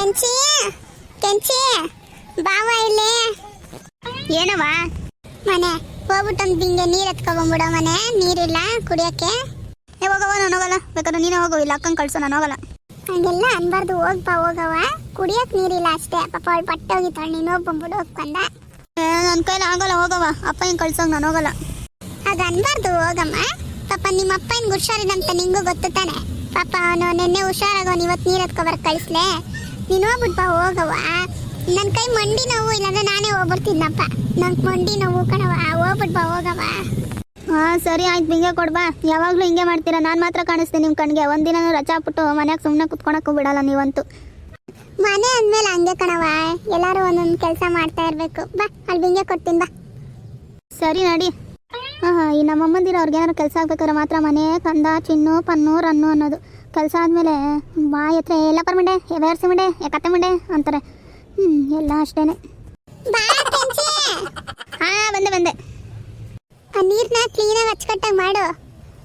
ಕೆಂಚಿ ಕೆಂಚಿ ಬಾವ ಇಲ್ಲಿ. ಏನವ? ಮನೆ ಹೋಗ್ಬಿಟ್ಟೊಂದು ಬಿಂಗೆ ನೀರು ಎತ್ಕೊಂಡ್ಬಿಡೋ. ಮನೆ ನೀರಿಲ್ಲ ಕುಡಿಯೋಕ್ಕೆ. ಹೋಗವ, ನಾನು ಹೋಗಲ್ಲ. ಬೇಕಾದ್ರೆ ನೀನೇ ಹೋಗು, ಇಲ್ಲ ಅಕ್ಕಂಗೆ ಕಳ್ಸು, ನಾನು ಹೋಗಲ್ಲ. ಹಂಗೆಲ್ಲ ಅನ್ಬಾರ್ದು. ಹೋಗ್ಬಾ ಹೋಗವ. ಕುಡಿಯೋಕೆ ನೀರಿಲ್ಲ ಅಷ್ಟೇ. ಪಾಪ ಅವಳು ಬಟ್ಟೆ ಹೋಗಿತ್ತಾಳೆ, ನೀನು ಹೋಗಿ ಬಂದ್ಬಿಡು ಹೋಗ್ಕೊಂಡ. ನನ್ನ ಕೈಲಿ ಆಗಲ್ಲ, ಹೋಗವ. ಅಪ್ಪ ಹಿಂಗೆ ಕಳ್ಸೋಂಗ ನಾನು ಹೋಗಲ್ಲ. ಆಗ ಅನ್ಬಾರ್ದು ಹೋಗಮ್ಮ. ಪಾಪ ನಿಮ್ಮ ಅಪ್ಪ ಹಿಂಗೆ ಹುಷಾರಿದಂತ ನಿಂಗೂ ಗೊತ್ತು ತಾನೆ. ಪಾಪ ಅವನು ನಿನ್ನೆ ಹುಷಾರಾಗವನು, ಇವತ್ತು ನೀರು ಎತ್ಕೊಬರಕ್ಕೆ ಕಳಿಸ್ಲೆ. ನೀನು ಹೋಗ್ಬಿಟ್ಟು ಬಾ ಹೋಗವ. ನನ್ನ ಕೈ ಮಂಡಿ ನೋವು, ಇಲ್ಲಾಂದ್ರೆ ನಾನೇ ಹೋಗ್ಬಿಡ್ತಿದ್ನಪ್ಪ. ನಂಗೆ ಮಂಡಿ ನೋವು ಕಣವ. ಹೋಗ್ಬಿಟ್ಟು ಬಾ ಹೋಗವ. ಹಾಂ ಸರಿ ಆಯ್ತು, ಹಿಂಗೆ ಕೊಡ್ಬಾ. ಯಾವಾಗಲೂ ಹಿಂಗೆ ಮಾಡ್ತೀರಾ. ನಾನು ಮಾತ್ರ ಕಾಣಿಸ್ತೀನಿ ನಿಮ್ಮ ಕಣ್ಗೆ. ಒಂದಿನ ರಜಾ ಹಾಕ್ಬಿಟ್ಟು ಮನ್ಯಾಗ ಸುಮ್ಮನೆ ಕುತ್ಕೊಳಕ್ಕೂ ಬಿಡಲ್ಲ ನೀವಂತೂ. ಮನೆ ಅಂದಮೇಲೆ ಹಂಗೆ ಕಣವ, ಎಲ್ಲರೂ ಒಂದೊಂದು ಕೆಲಸ ಮಾಡ್ತಾ ಇರಬೇಕು. ಬಾ ಅಲ್ಲಿ ಹಿಂಗೆ ಕೊಡ್ತೀನಿ ಬಾ. ಸರಿ ನಡಿ. ಹಾಂ ಈ ನಮ್ಮಮ್ಮಂದಿರ ಅವ್ರಿಗೇನಾರು ಕೆಲಸ ಆಗ್ಬೇಕಾದ್ರೆ ಮಾತ್ರ ಮನೆ ಕಂದ ಚಿನ್ನು ಪನ್ನು ರನ್ನು ಅನ್ನೋದು. ಕೆಲಸ ಆದಮೇಲೆ ಬಾಯಿ ಹತ್ರ ಎಲ್ಲ ಪರ್ಮಂಡೆ ಬೇರ್ಸಿ ಮಂಡೆ ಕತ್ತೆ ಮಂಡೆ ಅಂತಾರೆ. ಎಲ್ಲ ಅಷ್ಟೇನೆ. ಹಾಂ ಬಂದೆ. ಆ ನೀರನ್ನ ಕ್ಲೀನಾಗಿ ಅಚ್ಚುಕಟ್ಟಾಗಿ ಮಾಡು.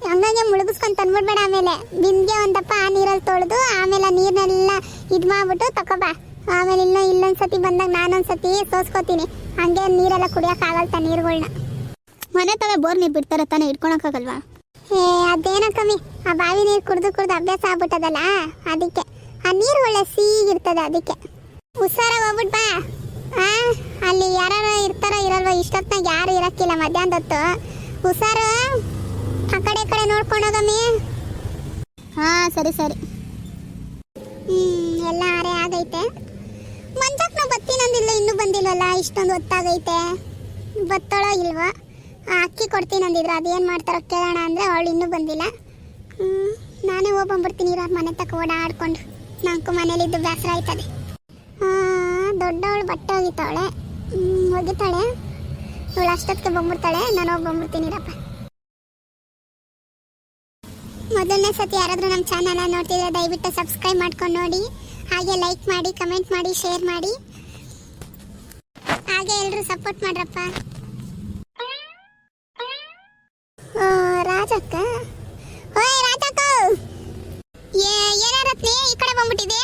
ಹಂಗಾಗಿ ಮುಳುಗಿಸ್ಕೊಂಡು ತಂದ್ಬಿಡ್ಬೇಡ. ಆಮೇಲೆ ಬಿಂದಿಗೆ ಒಂದಪ್ಪ ಆ ನೀರಲ್ಲಿ ತೊಳೆದು ಆಮೇಲೆ ನೀರನ್ನೆಲ್ಲ ಇದು ಮಾಡ್ಬಿಟ್ಟು ತಗೋಬಾ. ಆಮೇಲೆ ಇಲ್ಲೊಂದ್ಸತಿ ಬಂದಾಗ ನಾನೊಂದ್ಸತಿ ಸೋಸ್ಕೋತೀನಿ. ಹಂಗೆ ನೀರೆಲ್ಲ ಕುಡಿಯೋಕ್ಕಾಗಲ್ತ ನೀರುಗಳ್ನ. ಮನೆ ತವೆ ಬೋರ್ ನೀರು ಬಿಡ್ತಾರೆ ತಾನೇ, ಇಟ್ಕೊಳಕ್ಕಾಗಲ್ವಾ? ಅದೇನೋ ಕಮ್ಮಿ. ಆ ಬಾವಿ ನೀರು ಕುಡ್ದು ಅಭ್ಯಾಸ ಆಗ್ಬಿಟ್ಟದಲ್ಲ, ಅದಕ್ಕೆ. ಆ ನೀರು ಒಳ್ಳೆ ಸಿಹಿಗಿರ್ತದೆ, ಅದಕ್ಕೆ. ಹುಷಾರಾಗಿ ಹೋಗ್ಬಿಟ್ ಬಾ. ಅಲ್ಲಿ ಯಾರು ಇರ್ತಾರೋ ಇರಲ್ವೋ, ಇಷ್ಟೊತ್ತಾಗ ಯಾರು ಇರಕ್ಕಿಲ್ಲ ಮಧ್ಯಾಹ್ನದ ಹೊತ್ತು. ಹುಷಾರು. ಆ ಕಡೆ ನೋಡ್ಕೊಂಡೋಗಮ್ಮಿ. ಹಾಂ ಸರಿ. ಎಲ್ಲ ಆರೆ ಆಗೈತೆ. ಮಂಜಕ್ಕೆ ನಾವು ಬತ್ತೀನಂದಿಲ್ಲ, ಇನ್ನೂ ಬಂದಿಲ್ವಲ್ಲ. ಇಷ್ಟೊಂದು ಹೊತ್ತಾಗೈತೆ. ಬತ್ತಳೋ ಇಲ್ವೋ? ಅಕ್ಕಿ ಕೊಡ್ತೀನಂದಿದ್ರು, ಅದೇನು ಮಾಡ್ತಾರೋ ಕೇಳೋಣ ಅಂದರೆ ಅವಳು ಇನ್ನೂ ಬಂದಿಲ್ಲ. ನಾನೇ ಹೋಗ್ಬಂದ್ಬಿಡ್ತೀನಿ ಇರೋ ಮನೆ ತಕ ಓಡಾಡ್ಕೊಂಡು. ನಂಗೂ ಮನೇಲಿದ್ದು ಬೇಸರ ಆಯ್ತದೆ. ದೊಡ್ಡವಳು ಬಟ್ಟೆ ಒಗಿತಾಳೆ. ಇವಳು ಅಷ್ಟೊತ್ತಿಗೆ ಬಂದ್ಬಿಡ್ತಾಳೆ. ನಾನು ಹೋಗಿ ಬಂದ್ಬಿಡ್ತೀನಿ ಇರಪ್ಪ. ಮೊದಲನೇ ಸತಿ ಯಾರಾದರೂ ನಮ್ಮ ಚಾನಲ್ನ ನೋಡ್ತಿದ್ರೆ ದಯವಿಟ್ಟು ಸಬ್ಸ್ಕ್ರೈಬ್ ಮಾಡ್ಕೊಂಡು ನೋಡಿ. ಹಾಗೆ ಲೈಕ್ ಮಾಡಿ, ಕಮೆಂಟ್ ಮಾಡಿ, ಶೇರ್ ಮಾಡಿ. ಹಾಗೆ ಎಲ್ಲರೂ ಸಪೋರ್ಟ್ ಮಾಡ್ರಪ್ಪ. ರಾಜಕ್ಕ, ಓಯ್ ರಾಜಕ್ಕ, ಏನಾರತ್ನಿ ಈ ಕಡೆ ಬಂದ್ಬಿಟ್ಟಿದೆ.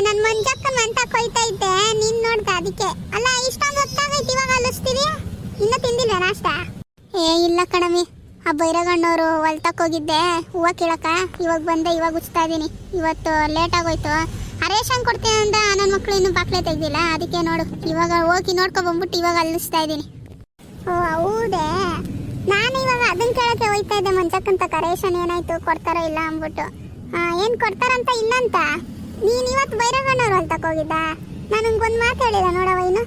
ನನ್ನ ಮಂಜಕ್ಕನ ಅಂತ ಕೊಯ್ತಾ ಇದ್ದೆ, ನೀನ್ ನೋಡ್ದೆ ಅದಕ್ಕೆ. ಅಲ್ಲ ಇಷ್ಟೊಂದು ಹೊತ್ತಾಗೈತಿ, ಇವಾಗ ಅಲ್ಲಿಸ್ತೀವಿ. ಇನ್ನೂ ತಿಂದಿಲ್ಲ ನಾಷ್ಟ? ಇಲ್ಲ ಕಣಮಿ, ಆ ಬೈರಗಣ್ಣವರು ಹೊಲ್ತಕ್ಕೆ ಹೋಗಿದ್ದೆ ಹೂವು ಕೀಳಕ. ಇವಾಗ ಬಂದೆ, ಇವಾಗ ಉಚ್ತಾ ಇದ್ದೀನಿ. ಇವತ್ತು ಲೇಟ್ ಆಗೋಯ್ತು. ರೇಷನ್ ಕೊಡ್ತೀನಿ ಅಂತ ನನ್ನ ಮಕ್ಕಳು ಇನ್ನೂ ಬಾಕ್ಲೆ ತೆಗ್ದಿಲ್ಲ, ಅದಕ್ಕೆ ನೋಡು ಇವಾಗ ಹೋಗಿ ನೋಡ್ಕೊ ಬಂದ್ಬಿಟ್ಟು ಇವಾಗ ಅಲ್ಲಿಸ್ತಾ ಇದ್ದೀನಿ. ಓ ಹೌದೇ, ನಾನು ಇವಾಗ ಅದನ್ನ ಕೇಳಕ್ಕೆ ಹೋಯ್ತಾ ಇದ್ದೆ. ಮಂಜಕ್ಕಂತ ರೇಷನ್ ಏನಾಯ್ತು, ಕೊಡ್ತಾರೋ ಇಲ್ಲ ಅಂದ್ಬಿಟ್ಟು. ಏನು ಕೊಡ್ತಾರಂತ ಇಲ್ಲಂತ. ನೀನು ಇವತ್ತು ಬೈರಗಣ್ಣವ್ರು ಹೊಲ್ತಕ್ಕೆ ಹೋಗಿದ್ದ? ನನಗೊಂದು ಮಾತು ಹೇಳಿಲ್ಲ ನೋಡವ. ಇನ್ನು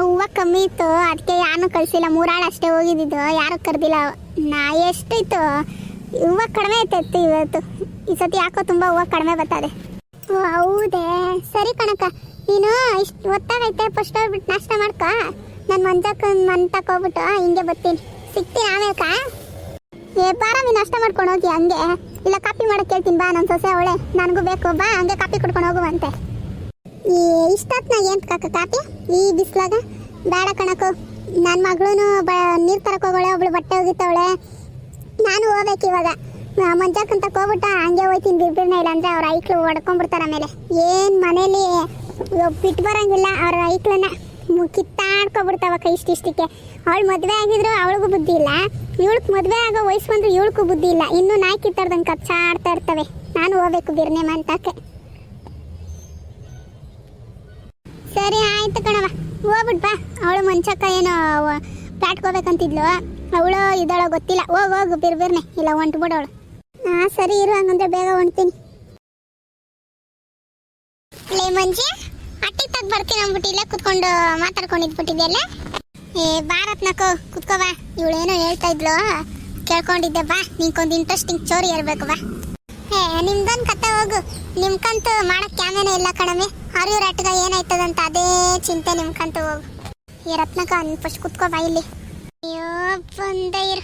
ಹೂವು ಕಮ್ಮಿ ಇತ್ತು, ಅದಕ್ಕೆ ಯಾರು ಕಳಿಸಿಲ್ಲ. 3 ಆಳು ಅಷ್ಟೇ ಹೋಗಿದ್ದಿದ್ದು, ಯಾರು ಕರೆದಿಲ್ಲ. ಎಷ್ಟಿತ್ತು ಹೂವು ಕಡಿಮೆ ಐತೆ ಇವತ್ತು. ಈ ಸತಿ ಯಾಕೋ ತುಂಬ ಹೂವು ಕಡಿಮೆ ಬರ್ತದೆ. ಓ ಹೌದೇ, ಸರಿ ಕಣಕ್ಕ. ನೀನು ಇಷ್ಟು ಹೊತ್ತಾಗೈತೆ, ಫಸ್ಟ್ ಹೋಗ್ಬಿಟ್ಟು ನಾಷ್ಟ ಮಾಡ್ಕೊ. ನಾನು ಮಂಜಕ್ಕನ ಮನೆ ತಗೋಗ್ಬಿಟ್ಟು ಹಿಂಗೆ ಬರ್ತೀನಿ. ಸಿಗ್ತೀನಿ ಆಮೇಲೆ. ಬಾರ ನೀನು ನಾಷ್ಟ ಮಾಡ್ಕೊಂಡು ಹೋಗಿ. ಹಂಗೆ ಇಲ್ಲ ಕಾಪಿ ಮಾಡೋಕ್ಕೆ ಕೇಳ್ತೀನಿ ಬಾ. ನನ್ನ ಸೊಸೆ ಅವಳೆ, ನನಗೂ ಬೇಕು ಬಾ. ಹಂಗೆ ಕಾಪಿ ಕುಡ್ಕೊಂಡು ಹೋಗುವಂತೆ. ಇಷ್ಟೊತ್ತಿನಾಗ ಏನು ಕಾಪಿ ಈ ಬಿಸ್ಲಾಗ? ಬೇಡ ಕಣಕು. ನನ್ನ ಮಗಳೂ ನೀರು ತರಕ್ಕೆ ಹೋಗೋಳೆ, ಒಬ್ಳು ಬಟ್ಟೆ ಹೋಗಿತ್ತವಳೆ. ನಾನು ಹೋಗ್ಬೇಕು ಇವಾಗ. ಮಂಜಕ್ಕಂತ ಹೋಗ್ಬಿಟ್ಟ ಹಂಗೆ ಹೋಯ್ತೀನಿ. ಬಿರ್ಬಿರ್ನೇ ಇಲ್ಲ ಅಂದರೆ ಅವ್ರ ಐಕ್ಳು ಹೊಡ್ಕೊಂಡ್ಬಿಡ್ತಾರೆ. ಆಮೇಲೆ ಏನು ಮನೇಲಿ ಬಿಟ್ಟು ಬರೋಂಗಿಲ್ಲ. ಅವ್ರ ಐಕ್ಳನ್ನ ಕಿತ್ತಾಡ್ಕೊಬಿಡ್ತಾವಕ್ಕ ಇಷ್ಟಿಷ್ಟಕ್ಕೆ. ಅವಳು ಮದುವೆ ಆಗಿದ್ರು ಅವಳಿಗೂ ಬುದ್ಧಿ ಇಲ್ಲ, ಇವಳಿಗೆ ಮದುವೆ ಆಗೋ ವಯಸ್ಸು ಬಂದ್ರು ಇವಳಿಗೂ ಬುದ್ಧಿ ಇಲ್ಲ. ಇನ್ನೂ ನಾಯಿ ಕಿತ್ತಾಡ್ದಂಗೆ ಕಚ್ಚಾಡ್ತಾ ಇರ್ತವೆ. ನಾನು ಹೋಗ್ಬೇಕು ಬಿರ್ನೆ ಮಂತಕ್ಕೆ. ಸರಿ ಆಯ್ತು ಕಣವ, ಹೋಗ್ಬಿಟ್ ಬಾ. ಅವಳು ಮಂಚಕ್ಕ ಏನೋ ಪ್ಲಾಟ್ಗೆ ಹೋಗ್ಬೇಕಂತಿದ್ಲು, ಅವಳು ಇದ್ದಾಳೋ ಗೊತ್ತಿಲ್ಲ. ಹೋಗು ಬಿರ್ಬಿರ್ನೆ, ಇಲ್ಲ ಹೊಂಟ್ಬಿಡವಳು. ಸರಿ ಇರು, ಹಂಗಂದ್ರೆ ಬೇಗ ಹೊಂಟ್ತೀನಿ. ಲೇ ಮಂಜಿ, ಅಟ್ಟಿ ತಗ್ ಬರ್ತೀನಿ ಅಂದ್ಬಿಟ್ಟು ಇಲ್ಲೇ ಕುತ್ಕೊಂಡು ಮಾತಾಡ್ಕೊಂಡಿದ್ಬಿಟ್ಟಿದ್ಯಲ್ಲ. ಬಾರತ್ನಕೋ ಕುತ್ಕೋ ಬಾ. ಇವಳೇನೋ ಹೇಳ್ತಾ ಇದ್ಲು, ಕೇಳ್ಕೊಂಡಿದ್ದೆ ಬಾ. ನಿಂಗೊಂದು ಇಂಟ್ರೆಸ್ಟಿಂಗ್ ಸ್ಟೋರಿ ಹೇಳ್ಬೇಕು ಬಾ. ನಿಮ್ದೊಂದು ಕತೆ ಹೋಗು. ನಿಮ್ಕಂತೂ ಮಾಡಕ್ಕೆ ಕ್ಯಾಮೇನೆ ಇಲ್ಲ ಕಣಮೆ. ಅವ್ರ ಅಟ್ಗ ಏನಾಯ್ತದಂತ ಅದೇ ಚಿಂತೆ ನಿಮ್ಕಂತೂ ಹೋಗು. ಈ ರತ್ನಕ ಫಸ್ಟ್ ಕುತ್ಕೋ ಬಾ ಇಲ್ಲಿ. ಅಯ್ಯೋ ಬಂದೆ ಇರು.